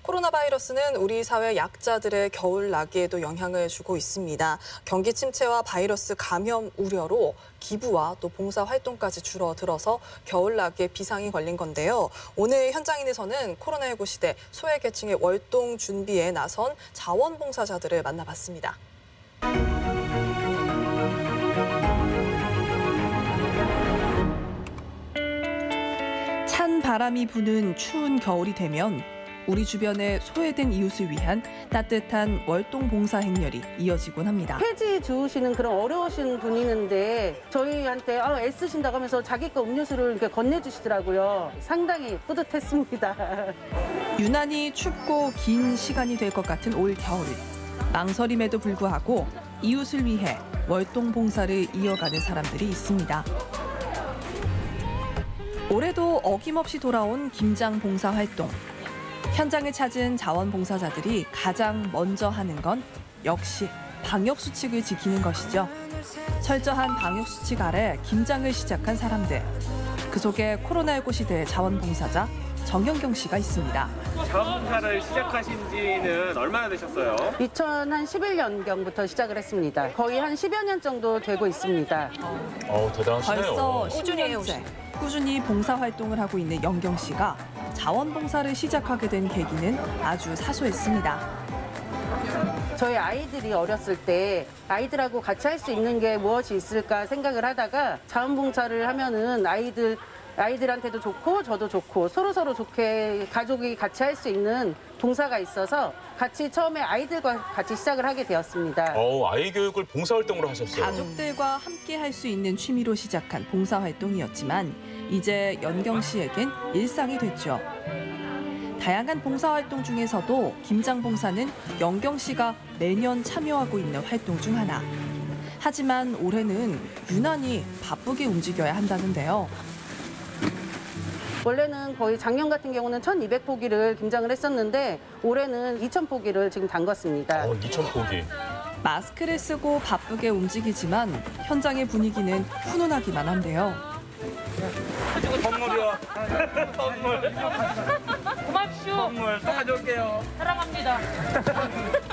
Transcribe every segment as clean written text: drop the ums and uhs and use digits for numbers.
코로나 바이러스는 우리 사회 약자들의 겨울나기에도 영향을 주고 있습니다. 경기 침체와 바이러스 감염 우려로 기부와 또 봉사활동까지 줄어들어서 겨울나기에 비상이 걸린 건데요. 오늘 현장인에서는 코로나19 시대 소외계층의 월동 준비에 나선 자원봉사자들을 만나봤습니다. 찬 바람이 부는 추운 겨울이 되면 우리 주변의 소외된 이웃을 위한 따뜻한 월동 봉사 행렬이 이어지곤 합니다. 폐지 주우시는 그런 어려우신 분이 있는데 저희한테 애쓰신다고 하면서 자기 거 음료수를 이렇게 건네주시더라고요. 상당히 뿌듯했습니다. 유난히 춥고 긴 시간이 될 것 같은 올 겨울. 망설임에도 불구하고 이웃을 위해 월동 봉사를 이어가는 사람들이 있습니다. 올해도 어김없이 돌아온 김장 봉사 활동. 현장을 찾은 자원봉사자들이 가장 먼저 하는 건 역시 방역수칙을 지키는 것이죠. 철저한 방역수칙 아래 김장을 시작한 사람들. 그 속에 코로나19 시대의 자원봉사자 정현경 씨가 있습니다. 자원봉사를 시작하신 지는 얼마나 되셨어요? 2011년경부터 시작을 했습니다. 거의 한 10여 년 정도 되고 있습니다. 대단하시네요. 벌써 10년째 꾸준히 봉사활동을 하고 있는 영경 씨가 자원봉사를 시작하게 된 계기는 아주 사소했습니다. 저희 아이들이 어렸을 때 아이들하고 같이 할 수 있는 게 무엇이 있을까 생각을 하다가 자원봉사를 하면은 아이들한테도 좋고 저도 좋고 서로 좋게 가족이 같이 할 수 있는 봉사가 있어서 같이 처음에 아이들과 같이 시작을 하게 되었습니다. 아이 교육을 봉사활동으로 하셨어요. 가족들과 함께 할 수 있는 취미로 시작한 봉사활동이었지만 이제 연경 씨에겐 일상이 됐죠. 다양한 봉사활동 중에서도 김장봉사는 연경 씨가 매년 참여하고 있는 활동 중 하나. 하지만 올해는 유난히 바쁘게 움직여야 한다는데요. 원래는 거의 작년 같은 경우는 1,200포기를 김장을 했었는데 올해는 2,000포기를 지금 담궜습니다. 2,000포기. 마스크를 쓰고 바쁘게 움직이지만 현장의 분위기는 훈훈하기만 한데요. 선물이요. 선물. 고맙쇼. 선물 또 가져올게요. 사랑합니다.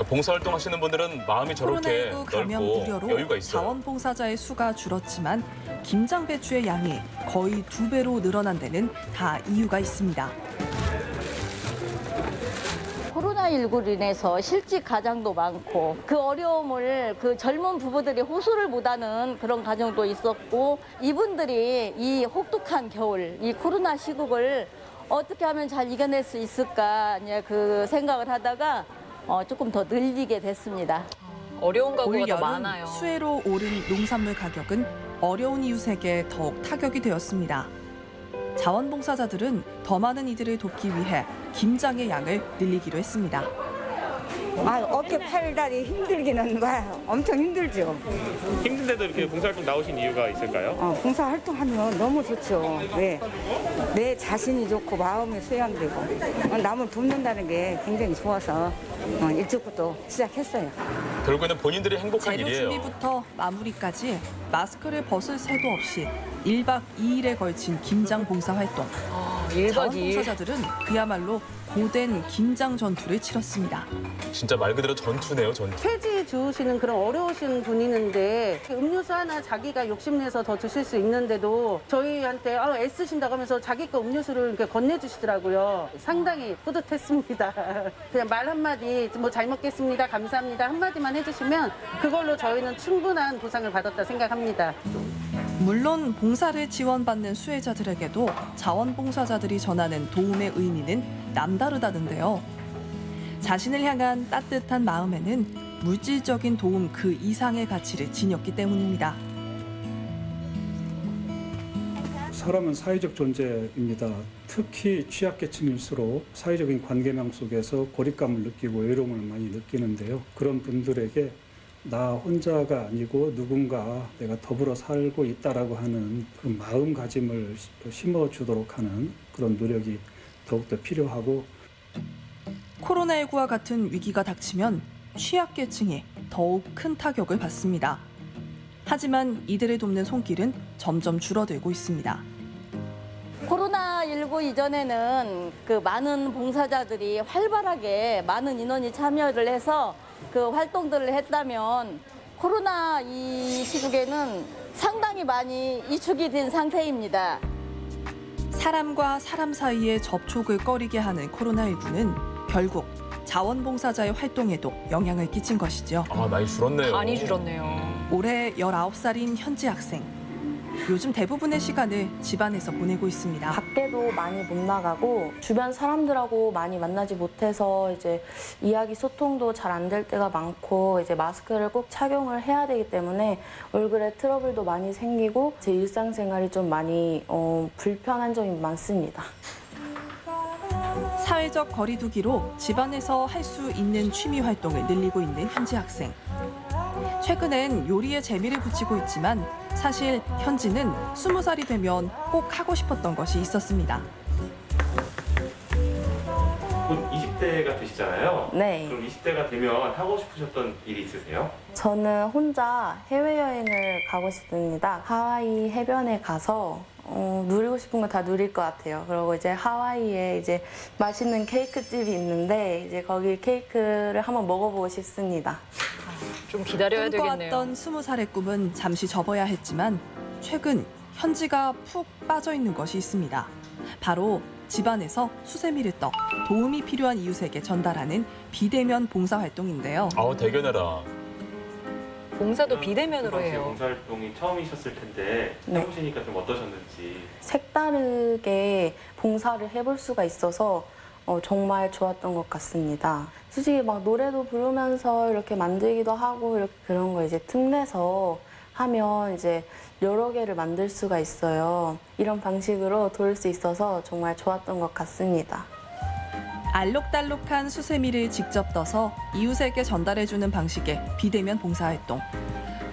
봉사활동 하시는 분들은 마음이 저렇게 코로나19 감염 넓고 우려로 여유가 있어요. 자원봉사자의 수가 줄었지만 김장 배추의 양이 거의 2배로 늘어난 데는 다 이유가 있습니다. 코로나19로 인해서 실직 가장도 많고 그 어려움을 그 젊은 부부들이 호소를 못하는 그런 가정도 있었고 이분들이 이 혹독한 겨울, 이 코로나 시국을 어떻게 하면 잘 이겨낼 수 있을까 그 생각을 하다가 조금 더 늘리게 됐습니다. 어려운 올 가구가 더 여름 많아요. 수해로 오른 농산물 가격은 어려운 이웃에게 더욱 타격이 되었습니다. 자원봉사자들은 더 많은 이들을 돕기 위해 김장의 양을 늘리기로 했습니다. 어깨 팔다리 힘들기는 엄청 힘들죠. 힘든데도 이렇게 봉사활동 나오신 이유가 있을까요? 봉사활동하면 너무 좋죠. 내 자신이 좋고 마음이 수양되고 남을 돕는다는 게 굉장히 좋아서 일찍부터 시작했어요. 결국에는 본인들이 행복한 재료 일이에요. 준비부터 마무리까지 마스크를 벗을 새도 없이 1박 2일에 걸친 김장 봉사활동. 1박 2일. 자원봉사자들은 그야말로 고된 김장 전투를 치렀습니다. 진짜 말 그대로 전투네요, 전투. 폐지 주우시는 그런 어려우신 분이 있는데 음료수 하나 자기가 욕심내서 더 드실 수 있는데도 저희한테 애쓰신다고 하면서 자기 거 음료수를 이렇게 건네주시더라고요. 상당히 뿌듯했습니다. 그냥 말 한마디 잘 먹겠습니다, 감사합니다 한마디만 해주시면 그걸로 저희는 충분한 보상을 받았다 생각합니다. 물론 봉사를 지원받는 수혜자들에게도 자원봉사자들이 전하는 도움의 의미는 남다르다는데요. 자신을 향한 따뜻한 마음에는 물질적인 도움 그 이상의 가치를 지녔기 때문입니다. 사람은 사회적 존재입니다. 특히 취약계층일수록 사회적인 관계망 속에서 고립감을 느끼고 외로움을 많이 느끼는데요. 그런 분들에게 나 혼자가 아니고 누군가 내가 더불어 살고 있다라고 하는 그 마음가짐을 심어주도록 하는 그런 노력이 더욱더 필요하고 코로나19와 같은 위기가 닥치면 취약계층이 더욱 큰 타격을 받습니다. 하지만 이들을 돕는 손길은 점점 줄어들고 있습니다. 코로나19 코로나19 이전에는 그 많은 봉사자들이 활발하게 많은 인원이 참여를 해서 그 활동들을 했다면 코로나 이 시국에는 상당히 많이 위축이 된 상태입니다. 사람과 사람 사이의 접촉을 꺼리게 하는 코로나19는 결국 자원봉사자의 활동에도 영향을 끼친 것이죠. 아, 많이 줄었네요. 많이 줄었네요. 올해 19살인 현지 학생. 요즘 대부분의 시간을 집안에서 보내고 있습니다. 밖에도 많이 못 나가고 주변 사람들하고 많이 만나지 못해서 이제 이야기 소통도 잘 안 될 때가 많고 이제 마스크를 꼭 착용을 해야 되기 때문에 얼굴에 트러블도 많이 생기고 제 일상생활이 좀 많이 불편한 점이 많습니다. 사회적 거리두기로 집안에서 할 수 있는 취미 활동을 늘리고 있는 현지 학생. 최근엔 요리에 재미를 붙이고 있지만 사실 현지는 20살이 되면 꼭 하고 싶었던 것이 있었습니다. 곧 20대가 되시잖아요. 네. 그럼 20대가 되면 하고 싶으셨던 일이 있으세요? 저는 혼자 해외여행을 가고 싶습니다. 하와이 해변에 가서 누리고 싶은 거 다 누릴 것 같아요. 그리고 이제 하와이에 이제 맛있는 케이크 집이 있는데 이제 거기 케이크를 한번 먹어보고 싶습니다. 좀 기다려야 되겠네요. 꿈꿔왔던 20살의 꿈은 잠시 접어야 했지만 최근 현지가 푹 빠져 있는 것이 있습니다. 바로 집안에서 수세미를 떠 도움이 필요한 이웃에게 전달하는 비대면 봉사활동인데요. 아우, 대견해라. 봉사도 비대면으로 해요. 봉사활동이 처음이셨을 텐데 네. 해보시니까 좀 어떠셨는지. 색다르게 봉사를 해볼 수가 있어서 정말 좋았던 것 같습니다. 솔직히 막 노래도 부르면서 이렇게 만들기도 하고 이렇게 그런 거 이제 틈내서 하면 이제 여러 개를 만들 수가 있어요. 이런 방식으로 도울 수 있어서 정말 좋았던 것 같습니다. 알록달록한 수세미를 직접 떠서 이웃에게 전달해주는 방식의 비대면 봉사활동.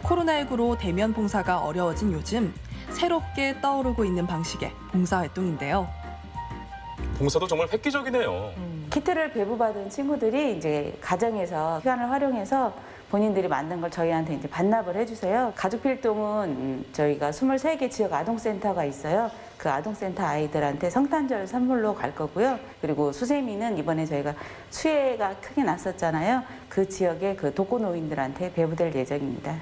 코로나19로 대면 봉사가 어려워진 요즘 새롭게 떠오르고 있는 방식의 봉사활동인데요. 봉사도 정말 획기적이네요. 키트를 배부받은 친구들이 이제 가정에서 시간을 활용해서 본인들이 만든 걸 저희한테 이제 반납을 해주세요. 가족필동은 저희가 23개 지역 아동센터가 있어요. 그 아동센터 아이들한테 성탄절 선물로 갈 거고요. 그리고 수세미는 이번에 저희가 수해가 크게 났었잖아요. 그 지역의 그 독거노인들한테 배부될 예정입니다.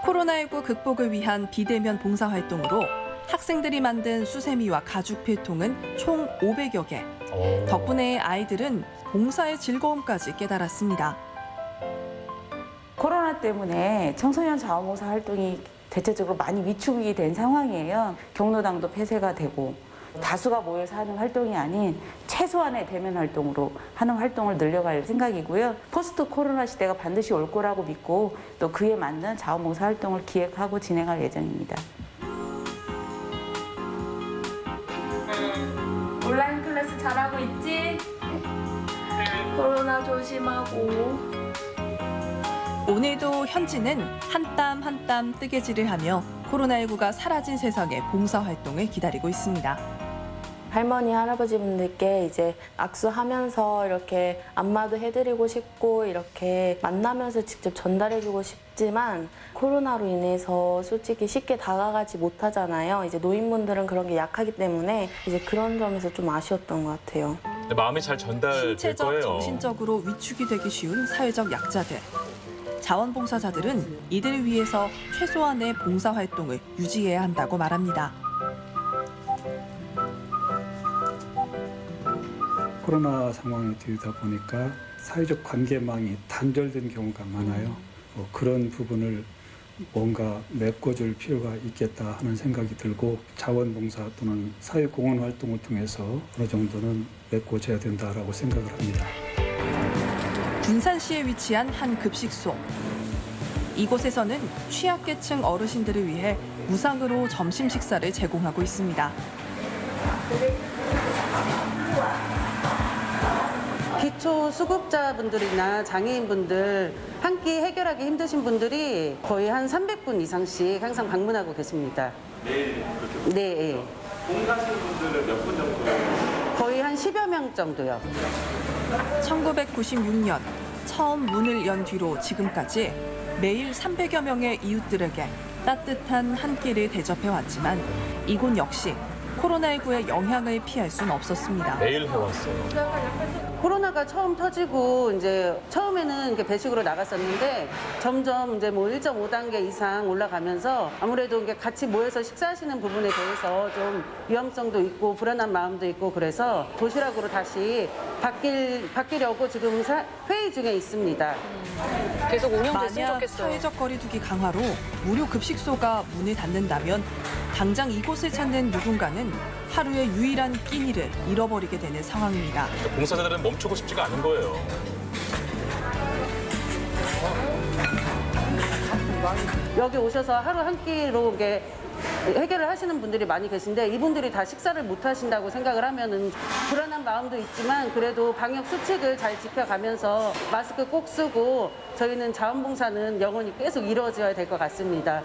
코로나19 극복을 위한 비대면 봉사활동으로 학생들이 만든 수세미와 가죽 필통은 총 500여 개. 덕분에 아이들은 봉사의 즐거움까지 깨달았습니다. 코로나 때문에 청소년 자원봉사 활동이 대체적으로 많이 위축이 된 상황이에요. 경로당도 폐쇄가 되고 다수가 모여서 하는 활동이 아닌 최소한의 대면 활동으로 하는 활동을 늘려갈 생각이고요. 포스트 코로나 시대가 반드시 올 거라고 믿고 또 그에 맞는 자원봉사 활동을 기획하고 진행할 예정입니다. 온라인 클래스 잘하고 있지? 코로나 조심하고. 오늘도 현지는 한 땀 한 땀 뜨개질을 하며 코로나19가 사라진 세상의 봉사활동을 기다리고 있습니다. 할머니, 할아버지 분들께 이제 악수하면서 이렇게 안마도 해드리고 싶고 이렇게 만나면서 직접 전달해주고 싶지만 코로나로 인해서 솔직히 쉽게 다가가지 못하잖아요. 이제 노인분들은 그런 게 약하기 때문에 이제 그런 점에서 좀 아쉬웠던 것 같아요. 마음이 잘 전달될 신체적, 거예요. 정신적으로 위축이 되기 쉬운 사회적 약자들. 자원봉사자들은 이들을 위해서 최소한의 봉사활동을 유지해야 한다고 말합니다. 코로나 상황이 되다 보니까 사회적 관계망이 단절된 경우가 많아요. 그런 부분을 뭔가 메꿔줄 필요가 있겠다 하는 생각이 들고 자원봉사 또는 사회공헌 활동을 통해서 어느 정도는 메꿔줘야 된다라고 생각을 합니다. 군산시에 위치한 한 급식소. 이곳에서는 취약계층 어르신들을 위해 무상으로 점심 식사를 제공하고 있습니다. 기초 수급자분들이나 장애인분들 한 끼 해결하기 힘드신 분들이 거의 한 300분 이상씩 항상 방문하고 계십니다. 매일 그렇게 네. 봉사하시는 분들은 몇 분 정도? 거의 한 10여 명 정도요. 1996년 처음 문을 연 뒤로 지금까지 매일 300여 명의 이웃들에게 따뜻한 한 끼를 대접해왔지만 이곳 역시 코로나19의 영향을 피할 수는 없었습니다. 매일 해왔어요. 코로나가 처음 터지고 이제 처음에는 이렇게 배식으로 나갔었는데 점점 이제 뭐 1.5단계 이상 올라가면서 아무래도 이게 같이 모여서 식사하시는 부분에 대해서 좀 위험성도 있고 불안한 마음도 있고 그래서 도시락으로 다시 바뀌려고 지금 회의 중에 있습니다. 계속 운영됐으면 만약 좋겠어요. 사회적 거리두기 강화로 무료 급식소가 문을 닫는다면 당장 이곳을 찾는 누군가는 하루의 유일한 끼니를 잃어버리게 되는 상황입니다. 봉사자들은 멈추고 싶지가 않은 거예요. 여기 오셔서 하루 한 끼로 이게 해결을 하시는 분들이 많이 계신데 이분들이 다 식사를 못 하신다고 생각을 하면은 불안한 마음도 있지만 그래도 방역 수칙을 잘 지켜가면서 마스크 꼭 쓰고 저희는 자원봉사는 영원히 계속 이루어져야 될 것 같습니다.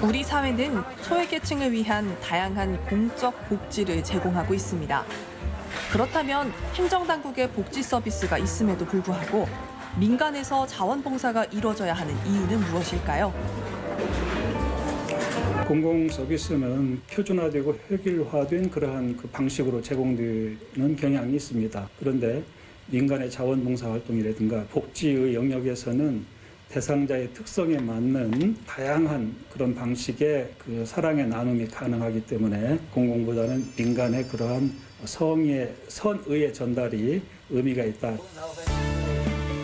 우리 사회는 소외계층을 위한 다양한 공적 복지를 제공하고 있습니다. 그렇다면 행정당국의 복지 서비스가 있음에도 불구하고 민간에서 자원봉사가 이뤄져야 하는 이유는 무엇일까요? 공공 서비스는 표준화되고 획일화된 그러한 그 방식으로 제공되는 경향이 있습니다. 그런데 민간의 자원봉사 활동이라든가 복지의 영역에서는 대상자의 특성에 맞는 다양한 그런 방식의 그 사랑의 나눔이 가능하기 때문에 공공보다는 민간의 그러한 선의의 전달이 의미가 있다.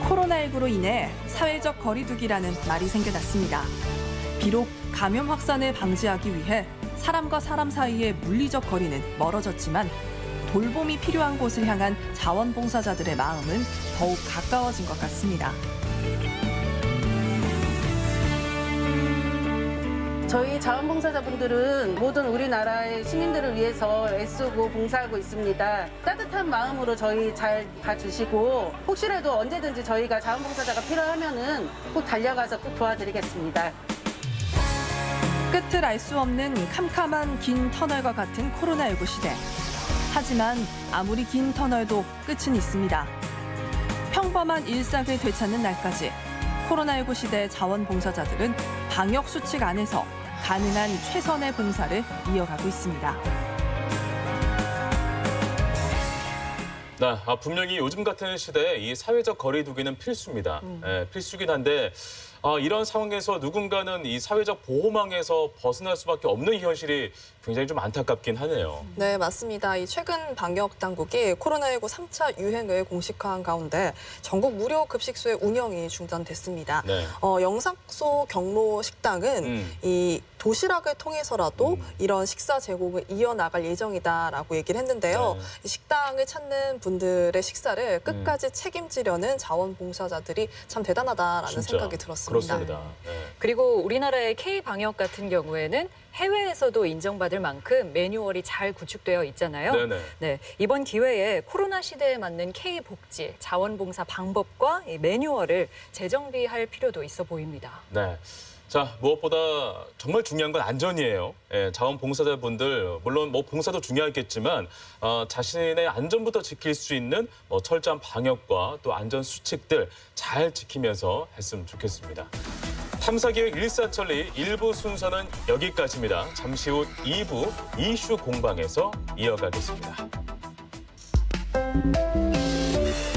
코로나19로 인해 사회적 거리두기라는 말이 생겨났습니다. 비록 감염 확산을 방지하기 위해 사람과 사람 사이의 물리적 거리는 멀어졌지만 돌봄이 필요한 곳을 향한 자원봉사자들의 마음은 더욱 가까워진 것 같습니다. 저희 자원봉사자분들은 모든 우리나라의 시민들을 위해서 애쓰고 봉사하고 있습니다. 따뜻한 마음으로 저희 잘 봐주시고 혹시라도 언제든지 저희가 자원봉사자가 필요하면은 꼭 달려가서 꼭 도와드리겠습니다. 끝을 알 수 없는 캄캄한 긴 터널과 같은 코로나19 시대. 하지만 아무리 긴 터널도 끝은 있습니다. 평범한 일상을 되찾는 날까지 코로나19 시대 자원봉사자들은 방역 수칙 안에서 가능한 최선의 봉사를 이어가고 있습니다. 네, 분명히 요즘 같은 시대에 이 사회적 거리두기는 필수입니다. 필수긴 한데 이런 상황에서 누군가는 이 사회적 보호망에서 벗어날 수밖에 없는 현실이 굉장히 좀 안타깝긴 하네요. 네, 맞습니다. 이 최근 방역 당국이 코로나19 3차 유행을 공식화한 가운데 전국 무료 급식소의 운영이 중단됐습니다. 네. 영삭소 경로 식당은 이 도시락을 통해서라도 이런 식사 제공을 이어나갈 예정이다라고 얘기를 했는데요. 네. 식당을 찾는 분들의 식사를 끝까지 책임지려는 자원봉사자들이 참 대단하다라는 진짜, 생각이 들었습니다. 그렇습니다. 네. 그리고 우리나라의 K방역 같은 경우에는 해외에서도 인정받을 만큼 매뉴얼이 잘 구축되어 있잖아요. 네네. 네, 이번 기회에 코로나 시대에 맞는 K복지, 자원봉사 방법과 이 매뉴얼을 재정비할 필요도 있어 보입니다. 네. 자, 무엇보다 정말 중요한 건 안전이에요. 자원봉사자분들, 물론 뭐 봉사도 중요하겠지만 자신의 안전부터 지킬 수 있는 철저한 방역과 또 안전 수칙들 잘 지키면서 했으면 좋겠습니다. 탐사기획 일사천리 1부 순서는 여기까지입니다. 잠시 후 2부 이슈 공방에서 이어가겠습니다.